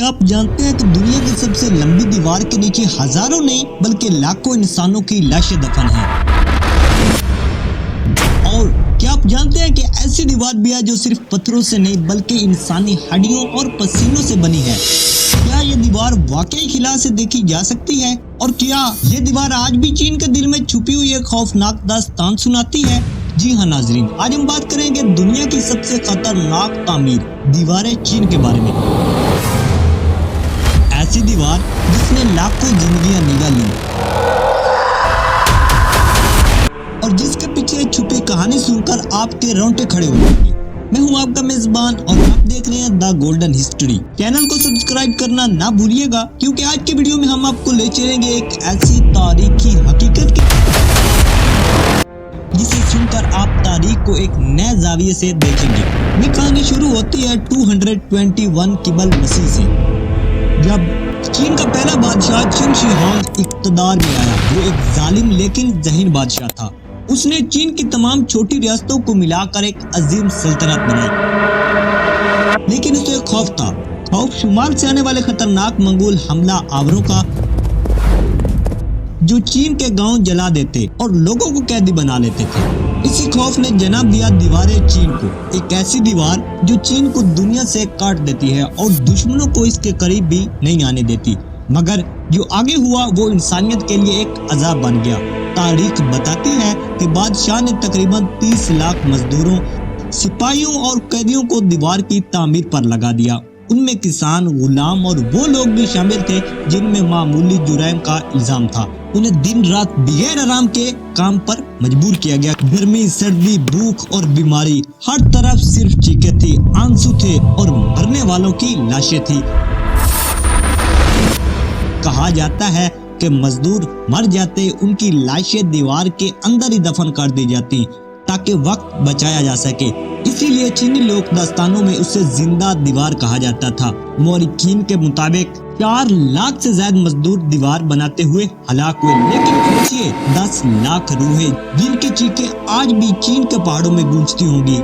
क्या आप जानते हैं कि दुनिया की सबसे लंबी दीवार के नीचे हजारों नहीं बल्कि लाखों इंसानों की लाशें दफन हैं। और क्या आप जानते हैं कि ऐसी दीवार भी है जो सिर्फ पत्थरों से नहीं बल्कि इंसानी हड्डियों और पसीनों से बनी है। क्या ये दीवार वाकई खिला से देखी जा सकती है? और क्या ये दीवार आज भी चीन के दिल में छुपी हुई एक खौफनाक दास्तान सुनाती है? जी हाँ नाजरीन, आज हम बात करेंगे दुनिया की सबसे खतरनाक तामीर दीवारें चीन के बारे में। ऐसी दीवार जिसने लाखों जिंदगियां निकाली और जिसके पीछे छुपी कहानी सुनकर आपके रोंगटे खड़े हो जाएंगे। मैं हूं आपका मेजबान और आप देख रहे हैं द गोल्डन हिस्ट्री। चैनल को सब्सक्राइब करना ना भूलिएगा, क्योंकि आज के वीडियो में हम आपको ले चलेंगे एक ऐसी तारीखी हकीकत की जिसे सुनकर आप तारीख को एक नए जाविये से देखेंगे। ये कहानी शुरू होती है 221 किबल मसीह से, जब चीन का पहला बादशाह चिन शी हुआंग इक़्तिदार में आया। वो एक जालिम लेकिन ज़हीन बादशाह था। उसने चीन की तमाम छोटी रियासतों को मिलाकर एक अजीम सल्तनत बनाई, लेकिन उसे एक खौफ था, खौफ शुमाल से आने वाले खतरनाक मंगोल हमला आवरों का, जो चीन के गांव जला देते और लोगों को कैदी बना लेते थे। इसी खौफ ने जन्म दिया दीवारें चीन को, एक ऐसी दीवार जो चीन को दुनिया से काट देती है और दुश्मनों को इसके करीब भी नहीं आने देती। मगर जो आगे हुआ वो इंसानियत के लिए एक अजाब बन गया। तारीख बताती है कि बादशाह ने तकरीबन 30 लाख मजदूरों, सिपाहियों और कैदियों को दीवार की तामीर पर लगा दिया। उनमें किसान, गुलाम और वो लोग भी शामिल थे जिनमें मामूली जुर्म का इल्जाम था। उन्हें दिन रात बगैर आराम के काम पर मजबूर किया गया। गर्मी, सर्दी, भूख और बीमारी, हर तरफ सिर्फ चीखें थी, आंसू थे और मरने वालों की लाशें थी। कहा जाता है कि मजदूर मर जाते, उनकी लाशें दीवार के अंदर ही दफन कर दी जाती ताकि वक्त बचाया जा सके। इसीलिए चीनी लोक दास्तानों में उसे जिंदा दीवार कहा जाता था। मौरिखीन के मुताबिक 4 लाख से ज्यादा मजदूर दीवार बनाते हुए हलाक हुए, लेकिन सोचिए 10 लाख रूहें जिनकी चीखें आज भी चीन के पहाड़ों में गूंजती होंगी।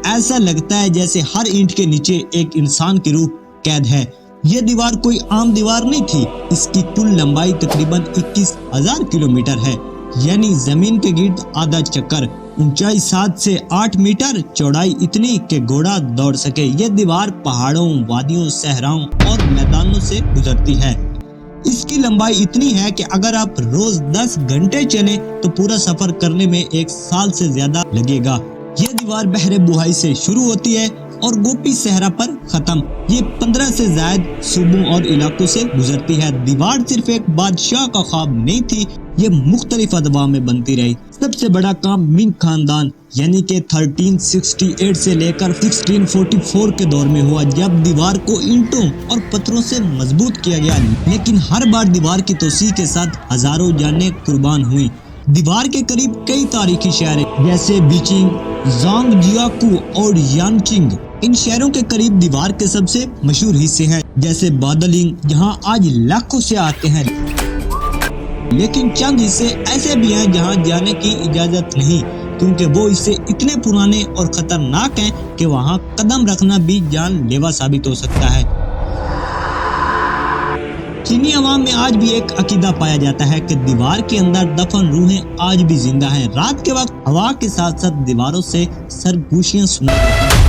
ऐसा लगता है जैसे हर ईंट के नीचे एक इंसान की रूह कैद है। यह दीवार कोई आम दीवार नहीं थी। इसकी कुल लंबाई तकरीबन 21,000 किलोमीटर है, यानी जमीन के गिर्द आधा चक्कर। ऊंचाई 7 से 8 मीटर, चौड़ाई इतनी कि घोड़ा दौड़ सके। यह दीवार पहाड़ों, वादियों, सहराओं और मैदानों से गुजरती है। इसकी लंबाई इतनी है कि अगर आप रोज 10 घंटे चलें तो पूरा सफर करने में 1 साल से ज्यादा लगेगा। यह दीवार बहरे बुहाई से शुरू होती है और गोपी सहरा पर खत्म। ये 15 से ज्यादा सूबों और इलाकों से गुजरती है। दीवार सिर्फ एक बादशाह का ख्वाब नहीं थी, ये मुख्तलिफ अदवा में बनती रही। सबसे बड़ा काम मिंग खानदान यानी कि 1368 से लेकर 1644 के दौर में हुआ, जब दीवार को ईंटों और पत्थरों से मजबूत किया गया। लेकिन हर बार दीवार की तोसी के साथ हजारों जानें कुर्बान हुई। दीवार के करीब कई तारीखी शहर जैसे बीजिंग, ज़ांगजियाकू और यानचिंग। इन शहरों के करीब दीवार के सबसे मशहूर हिस्से हैं, जैसे बादलिंग, जहां आज लाखों से आते हैं। लेकिन चंद हिस्से ऐसे भी हैं जहां जाने की इजाजत नहीं, क्योंकि वो हिस्से इतने पुराने और खतरनाक हैं कि वहां कदम रखना भी जानलेवा साबित हो सकता है। चीनी अवाम में आज भी एक अकीदा पाया जाता है कि दीवार के अंदर दफन रूहें आज भी जिंदा हैं। रात के वक्त हवा के साथ साथ दीवारों से सरगोशियां सुनाई देती हैं।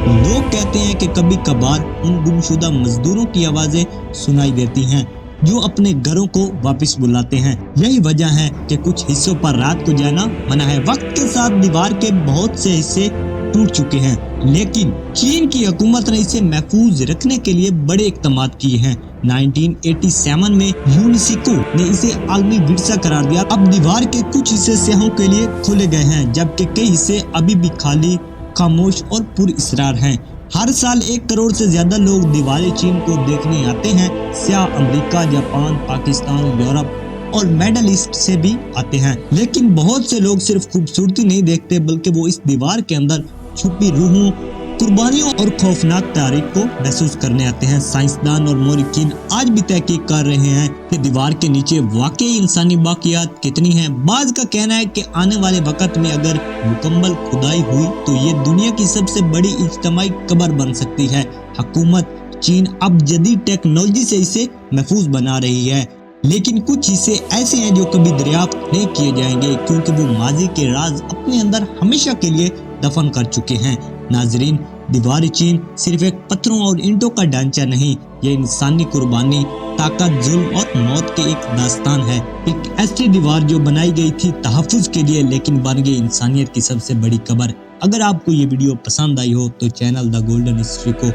लोग कहते हैं कि कभी कभार उन गुमशुदा मजदूरों की आवाजें सुनाई देती हैं जो अपने घरों को वापस बुलाते हैं। यही वजह है कि कुछ हिस्सों पर रात को जाना मना है। वक्त के साथ दीवार के बहुत से हिस्से टूट चुके हैं, लेकिन चीन की हुकूमत ने इसे महफूज रखने के लिए बड़े इक़दामात किए हैं। 1987 में यूनेस्को ने इसे आलमी विरसा करार दिया। अब दीवार के कुछ हिस्से सयाहों के लिए खोले गए हैं, जबकि कई हिस्से अभी भी खाली, खामोश और पुरअसरार हैं। हर साल 1 करोड़ से ज्यादा लोग दीवारें चीन को देखने आते हैं। सयाह अमेरिका, जापान, पाकिस्तान, यूरोप और मिडल ईस्ट से भी आते हैं। लेकिन बहुत से लोग सिर्फ खूबसूरती नहीं देखते, बल्कि वो इस दीवार के अंदर छुपी रूहों, कुर्बानियों और खौफनाक तारीख को महसूस करने आते हैं। साइंसदान और मोरिकीन आज भी तहकीक कर रहे हैं कि दीवार के नीचे वाकई इंसानी बाकियात कितनी हैं। बाज का कहना है कि आने वाले वक्त में अगर मुकम्मल खुदाई हुई तो ये दुनिया की सबसे बड़ी इज्तिमाई कब्र बन सकती है। हुकूमत चीन अब जदीद टेक्नोलॉजी से इसे महफूज बना रही है, लेकिन कुछ हिस्से ऐसे हैं जो कभी दरियाफ्त नहीं किए जाएंगे क्योंकि वो माजी के राज अपने अंदर हमेशा के लिए दफन कर चुके हैं। नाजरीन, दीवार चीन सिर्फ एक पत्थरों और ईंटों का ढांचा नहीं, ये इंसानी कुर्बानी, ताकत, जुल्म और मौत के एक दास्तान है। एक ऐसी दीवार जो बनाई गई थी तहफ्फुज के लिए लेकिन बन गई इंसानियत की सबसे बड़ी कब्र। अगर आपको ये वीडियो पसंद आई हो तो चैनल द गोल्डन हिस्ट्री को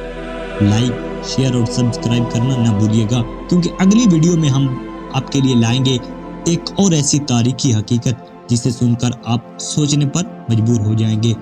लाइक, शेयर और सब्सक्राइब करना ना भूलिएगा, क्योंकि अगली वीडियो में हम आपके लिए लाएंगे एक और ऐसी तारीखी हकीकत जिसे सुनकर आप सोचने पर मजबूर हो जाएंगे।